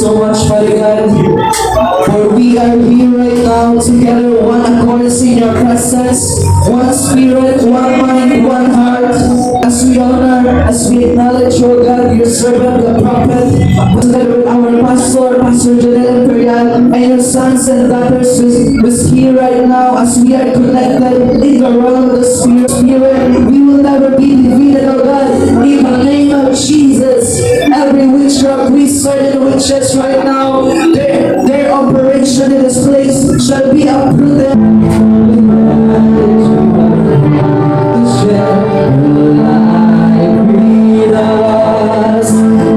so much, Father God, for we are here right now together, one accord in your presence, one spirit, one mind, one heart. As we honor, as we acknowledge, oh God, your servant, the prophet, together with our pastor, Pastor Janelle Imperial, and your sons and daughters who's here right now, as we are connected in the realm of the Spirit, we will never be defeated, oh God, in the name of Jesus. Every witchcraft, wizard, and witches right now, their operation in this place shall be uprooted.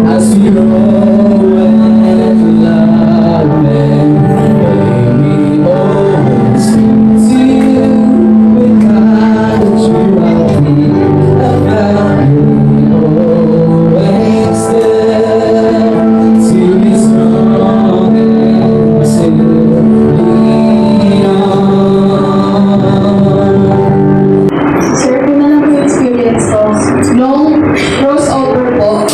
As we roll in love, may we always sing to you because you are here, and always there to be strong and to lean on. Share ko na lang po yung experience ko. Nung crossover po,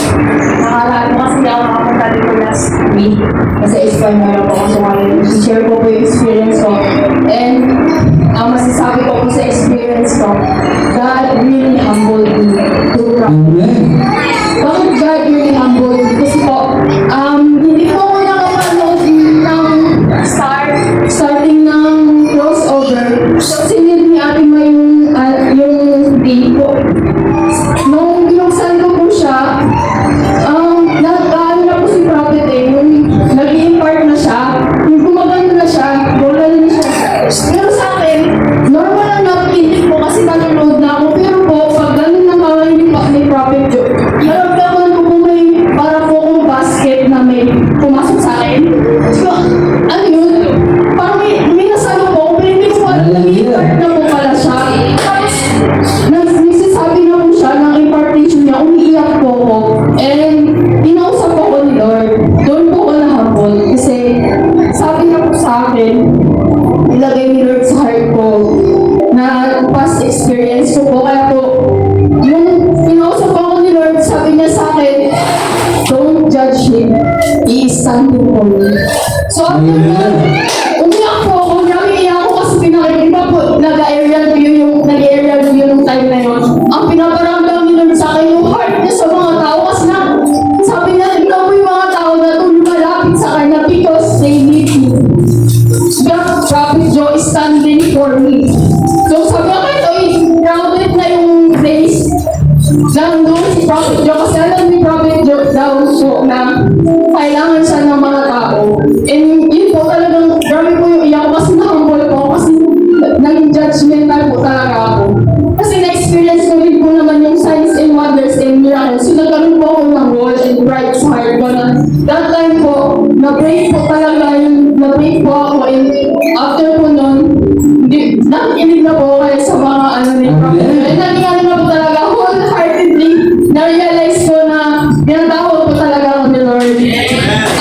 nakaraan kasi ako makapunta dito last week. Kasi explain mo lang po ako sumalit. Share ko po yung experience ko. And ang masasabi ko po sa experience ko, God really humbled me to Bakit God really humbled me? Kasi po, hindi po ako nakapanood ng starting ng crossover. So, sinid ni Ate May yung day po. Nung binuksan ko po siya, nag-ano na po si Prophet yung nag-i-impart na siya, yung gumagano na siya, bola na siya. Pero sa akin, normal lang napilit po kasi nanonood na ako. Pero po, pag ganun na mga ni Prophet Joe, naramdaman ko po may para po akong basket na may pumasok sa akin. So, ano yun? Parang may nasalo po ako, pero hindi ko alam nag-i-impart na po pala siya. Tapos, nagsasabi na po siya ng impartation niya, umiiyak po ako. And, inausap po ako ni Lord. Doon po ako nahapon. Kasi, sabi na po sa akin, ilagay ni Lord sa heart ko na past experience ko po. Kaya po, yung inausap po ako ni Lord, sabi niya sa akin, don't judge him. He is standing for me. So, after that, umiyak po ako. Namiiyak ako kasi pinakikita po, nag-aerial view yung time na yun. Ang pinaparamdam ni Lord sa akin, yung heart niya sa mga tao. Kasi na, sabi niya, ikaw po yung mga tao na lumalapit sa kanya because they need me. God, Prophet Joe is standing for me. So sabi ko kayo, crowded na yung place. Nandun si Prophet Joe. Kasi alam ni Prophet Joe daw po na kailangan siya ng mga tao. And yun po talagang, grabe po yung iyak ko kasi na-humble po. Kasi naging judgmental po talaga ako. Kasi na-experience ko rin po naman yung signs and wonders and miracles. So nagkaroon po ako ng wall and bright sa heart ko na that time po, na-pray po talaga yung na-pray po ako and after po nun, nakikinig na po kayo sa mga ano ni Prophet. And nangyari na po talaga wholeheartedly na-realize ko na pinatawag po talaga ako ni Lord.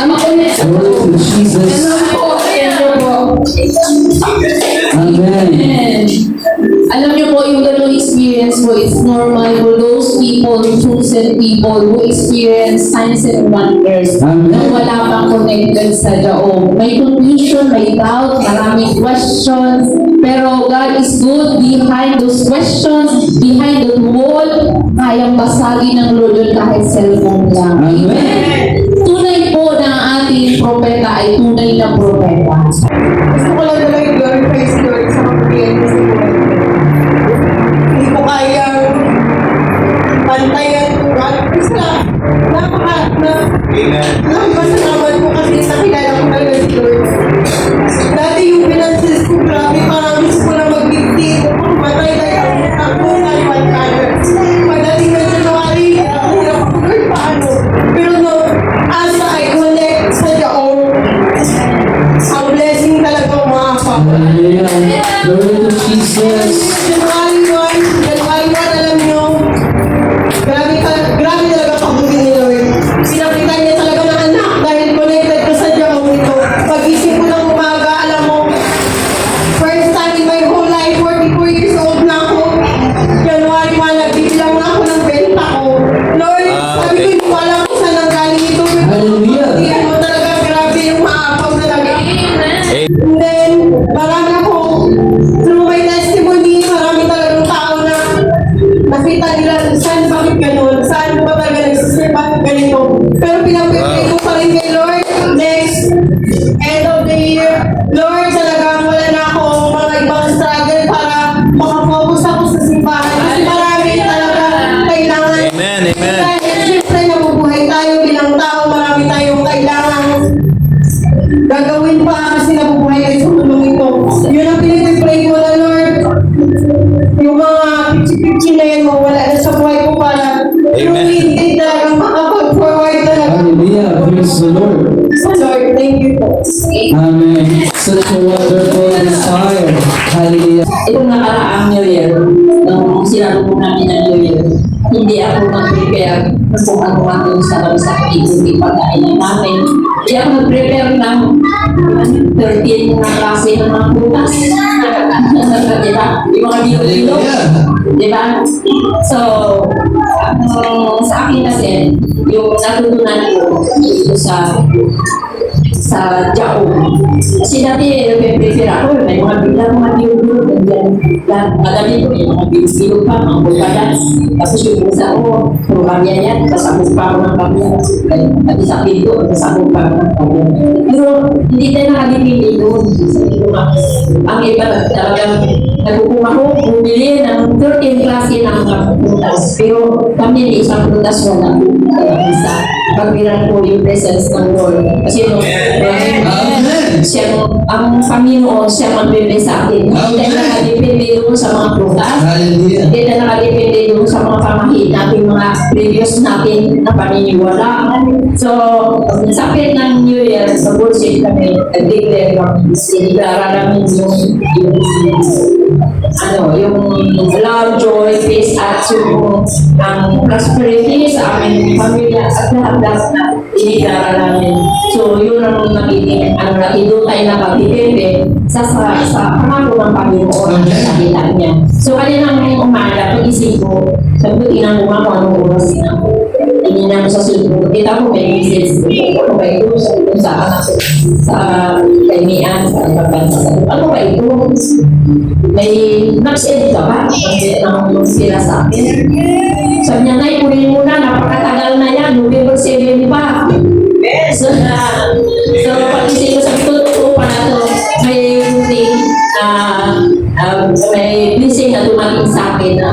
Ama ko niya siya po. Jesus. Ganun po, ganun po. Amen. Alam niyo po, yung ganung experience po, it's normal for those people, chosen people who experience signs and wonders. Amen. Na wala pang connected sa Daog. May confusion, may doubt, maraming questions. Pero God is good behind those questions, behind the wall. Kayang basagin ng Lord yun kahit cellphone lang. Amen. Tunay po na ang ating propeta ay tunay na propeta. Gusto ko lang talaga i-glorify si Lord sa kapatid ko sa buhay ko. Hindi ko kaya pantayan ko. Basta napasalamat ko kasi nakilala ko talaga si Lord. Dati yung finances ko, grabe, parang gusto ko na mag-50. Kung matay na ako na liwan kanan. Pagdating na January, hirap ako, Lord, paano? Pero no, as I connect sa Jaong, ang blessing talaga umahapa. Hallelujah. Glory to Jesus. January 1, alam nyo, grabe talaga pagbuti ni Lord. Pinakita niya talaga ng anak dahil connected ko sa Jaong ito. Pag-isip ko ng umaga, alam mo, first time in my whole life, 44 years old na ako. January 1, nagbibilang na ako ng benta ko. Lord, sabi ko, hindi ko alam kung saan ang galing ito. Hallelujah. Hindi mo talaga Siyempre, nabubuhay tayo bilang tao, marami tayong kailangan gagawin pa kasi nabubuhay kayo sa tulong ito. Yun ang pinag-pray ko na, Lord. Yung mga pichi-pichi na yan, mawala na sa buhay ko para yung hindi talagang makapag-forward talaga. Hallelujah. Praise the Lord. Lord, thank you po. Amen. Such a wonderful desire. Hallelujah. Itong nakaraang New Year, nung sinabi po namin ng New Year, hindi ako mag-prepare kung ano ang yung sarap sa hindi pagkainan namin. Hindi ako mag-prepare ng 13 na klase ng mga bukas. Diba? Yung mga bilo-bilo. Diba? So, sa akin kasi, yung natutunan ko dito sa Jao. Kasi dati, nag-prepare ako, may mga bilo-bilo, madami ko, yung mga bilo-bilo pa, mga bulkadas. Tapos yung isa ko, puro kamya yan, kasabog pa ako ng kamya. At sa pinto, kasabog pa ako ng kamya. Pero hindi tayo nakadipili doon. Ang iba talagang nagpupuma ko, bumili ng 13 klase ng mga prutas. Pero kami isang prutas wala po. Isa, pagbiran po yung presence ng Lord. Kasi siya, ang Panginoon, siya magbibigay sa atin. Hindi tayo nakadipili doon sa mga prutas. Hallelujah. Hindi tayo nakadipili doon sa mga pamahid natin, mga previous natin na paniniwala. So, sa akin ng New Year, sa bullshit kami, nag-declare kami, sinigara namin yung love, joy, peace, at yung ang prosperity sa aming pamilya at lahat-lahat na inigara namin. So, yun ang nagiging, doon tayo nakapipili sa pangako ng Panginoon at sa salita niya. So, kaninang umaga, pag-isip ko, sabi ko, inang ko anong oras na ako. Ininang sa sulpo. Kita ko may message. Ano ba ito? Sa kaimian, sa pagbansa. Ano ba ito? May nag-send ka ba? Ang sila sa akin. Sabi niya, Nay, kunin mo na. Napakatagal na yan. November 7 pa. So, pag-isip ko sa totoo pa na to, may thing, may blessing na dumating sa akin na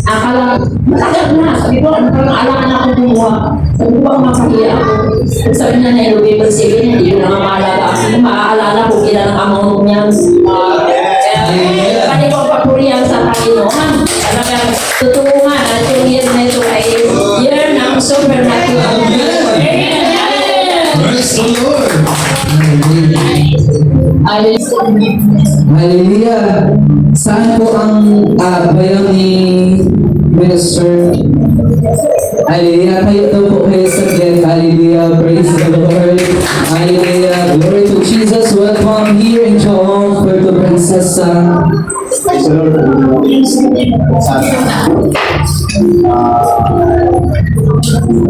akala, matagal na. Sabi ko, parang alangan ako kumuha. Sabi ko, baka makahiya ako. Sabi niya na November 7, hindi ko na maaalala. Maaalala ko kailan ang amount niya. Kaya ko papurihan sa Panginoon. Talagang totoo nga na itong year na ito ay year ng supernatural. Praise the Lord. Hallelujah. Saan po ang bayan ni Minister? Hallelujah. Kayo daw po kayo sa death. Hallelujah. Praise the Lord. Hallelujah. Glory to Jesus. Welcome here in Joong, Puerto Princesa.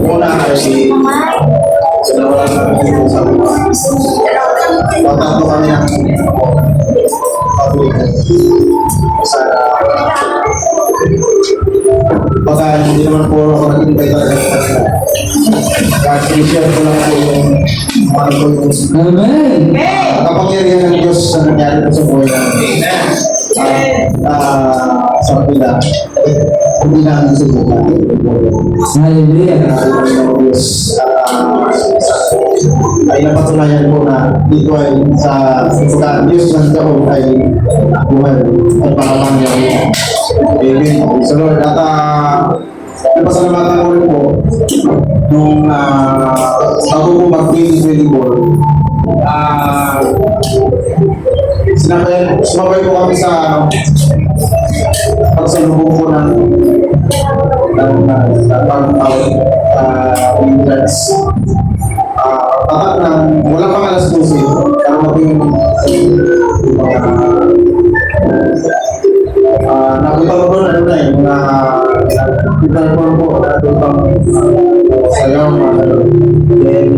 Una kasi dalawa lang kami sa tatanto kami ng public sana baka hindi naman po ako nag-invite talaga kasi share ko lang po yung ano po yung Amen. kapangyarihan ng Diyos sa nangyari po sa buhay namin. Sa kapila, hindi namin subukan. Hallelujah. Ay napatunayan ko na dito ay sa Diyos ng taon ay buhay ay pakapangyarihan. Amen. So Lord, at napasalamatan ko rin po nung bago po mag-2024, sumabay po kami sa pagsalubong po ng Winter's tatak ng wala pang alas 12 pero maging nakita ko doon ano na eh mga kita ko po doon pang sayaw then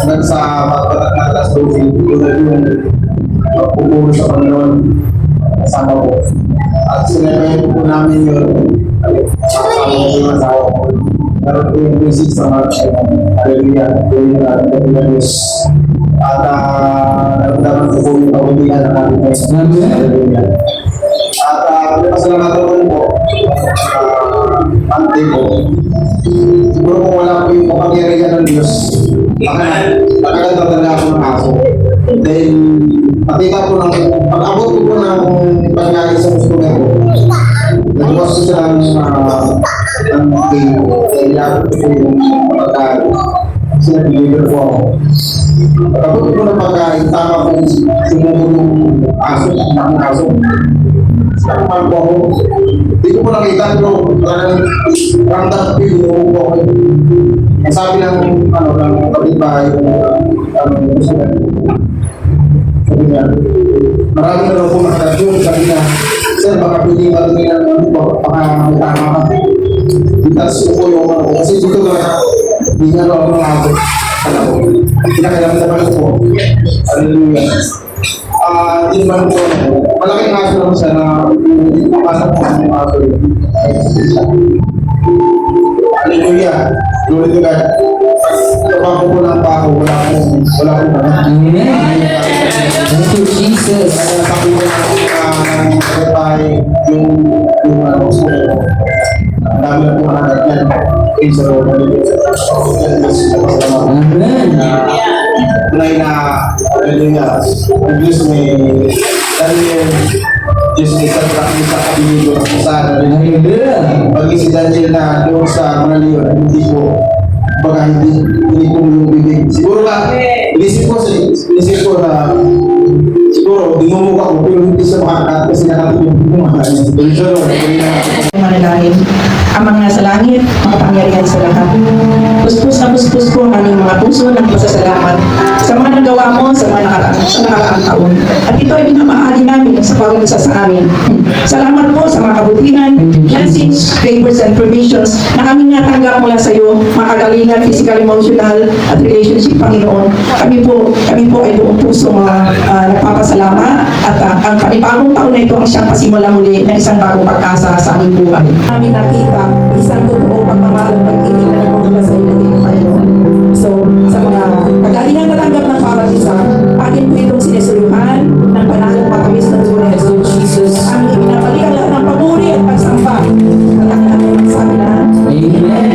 hanggang sa tatak ng alas 12 doon yung pupuro sa Panginoon kasama po at sinabayan po namin yun kasama ko yung asawa ko meron po yung basic sa March hallelujah Diyos at naramdaman ko po yung pagbibigan ng ating hallelujah at pasalamatan ko rin po ante ko. Siguro kung wala po yung kapangyarihan ng Diyos, nakaganda talaga ako ng aso. Then, nakita ko ng, pag-abot ko po ng pagkain sa customer ko, nagbukas ko siya ng game ko. Kaya ko yung pagkain. Kasi nag-deliver po ako. Pag-abot ko ng pagkain, tama po sumuko yung aso, ng aso. Sakman po ako. Hindi ko po nakita, pero talagang ramdam ko yung umuko po ako. Ang sabi ng, ng kapitbahay, sabi niya, marami na lang po nakadasyon. Sabi niya, sir, baka pwede malamig ng baka may tama ka. Itas ko po yung ano. Kasi dito talaga, hindi nga ako ng ako. Alam ko, pinakailangan naman ko po. Hallelujah. Hindi naman po, malaking aso lang siya na hindi papasok po ang mga aso. Hallelujah. Glory to God. Kapag po lang pa ako, wala akong Amen. Thank you, Jesus. kaya sabi ko na kapitbahay yung ano ko. Ang dami na po nakagagyan. Praise the Lord. Amen. Tunay na, hallelujah, ang Diyos may, Daniel, Diyos may sarapin sa kabinig ko ng saan, Hallelujah. pag si Daniel na doon sa mga leon, hindi ko, baga hindi ko yung bibig. Siguro na, inisip ko na, siguro, dinumog ako, pero hindi siya makakakat kasi nakatulog yung mga manalangin. Ang mga nasa langit, makapangyarihan sa lahat. Puspos na puspos ko ang aming mga puso ng pasasalamat sa mga nagawa mo sa mga nakaraang taon. At ito ay binamahagi namin sa pagkakasa sa amin. Salamat po sa mga kabutihan, blessings, favors, and permissions na aming natanggap mula sa iyo, mga kagalingan, physical, emotional, at relationship, Panginoon. Kami po ay buong puso mga nagpapasalamat at ang panibagong taon na ito ang siyang pasimula muli ng isang bagong pag-asa sa aming buhay. Kami nakita isang totoo pagmamahal at pag-ibig na nagmumula sa iyo ng Panginoon. So, sa mga kagalingan natanggap ng bawat isa, atin po itong sinesuluhan ng panalong matamis ng Sunes. Jesus, ang ibinabalik lahat ng paguri at pagsamba. At sabi na, Amen.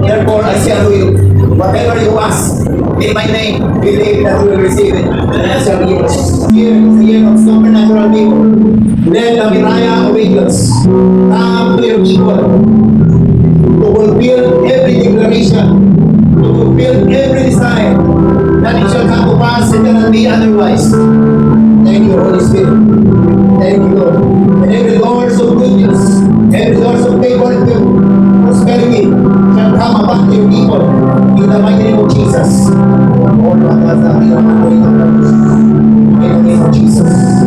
Therefore, I say unto you, whatever you ask in my name, believe that you will receive it. And I shall give it. Here is the year of supernatural people. Let the Messiah of angels come to your people to fulfill every declaration, to fulfill every desire, that it shall come to pass and cannot be otherwise. Thank you, Holy Spirit. Thank you, Lord. And every doors of goodness, every doors of favor and prosperity shall come upon your people in the mighty name of Jesus. All of us are in the name of Jesus.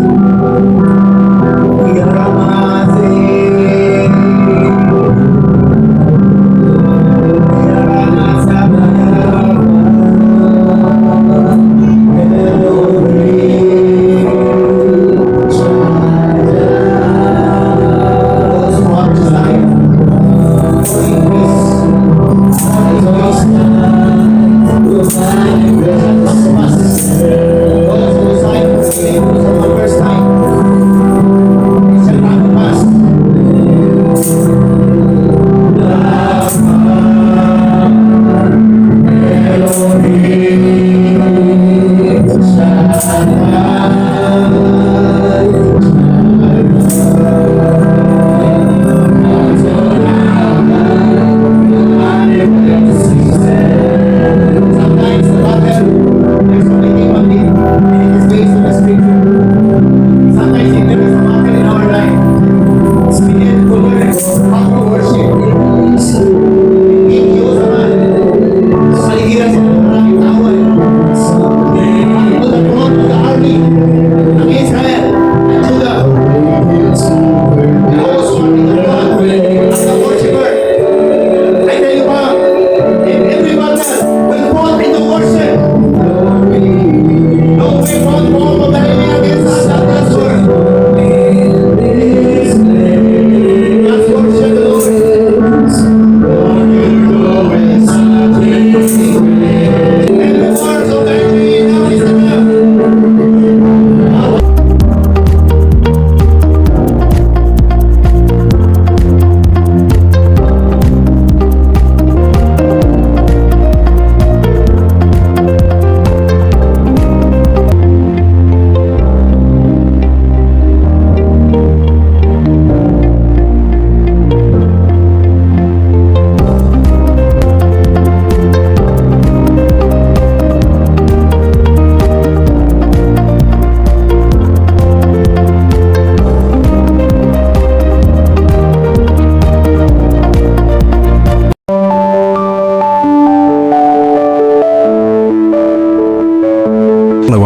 Thank you.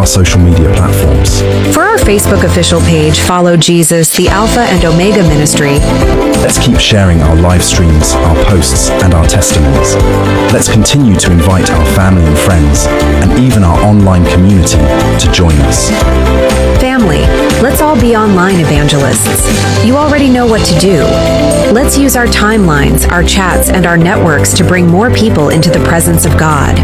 our social media platforms. For our Facebook official page, follow Jesus, the Alpha and Omega Ministry. Let's keep sharing our live streams, our posts, and our testimonies. Let's continue to invite our family and friends, and even our online community, to join us. Family, let's all be online evangelists. You already know what to do. Let's use our timelines, our chats, and our networks to bring more people into the presence of God.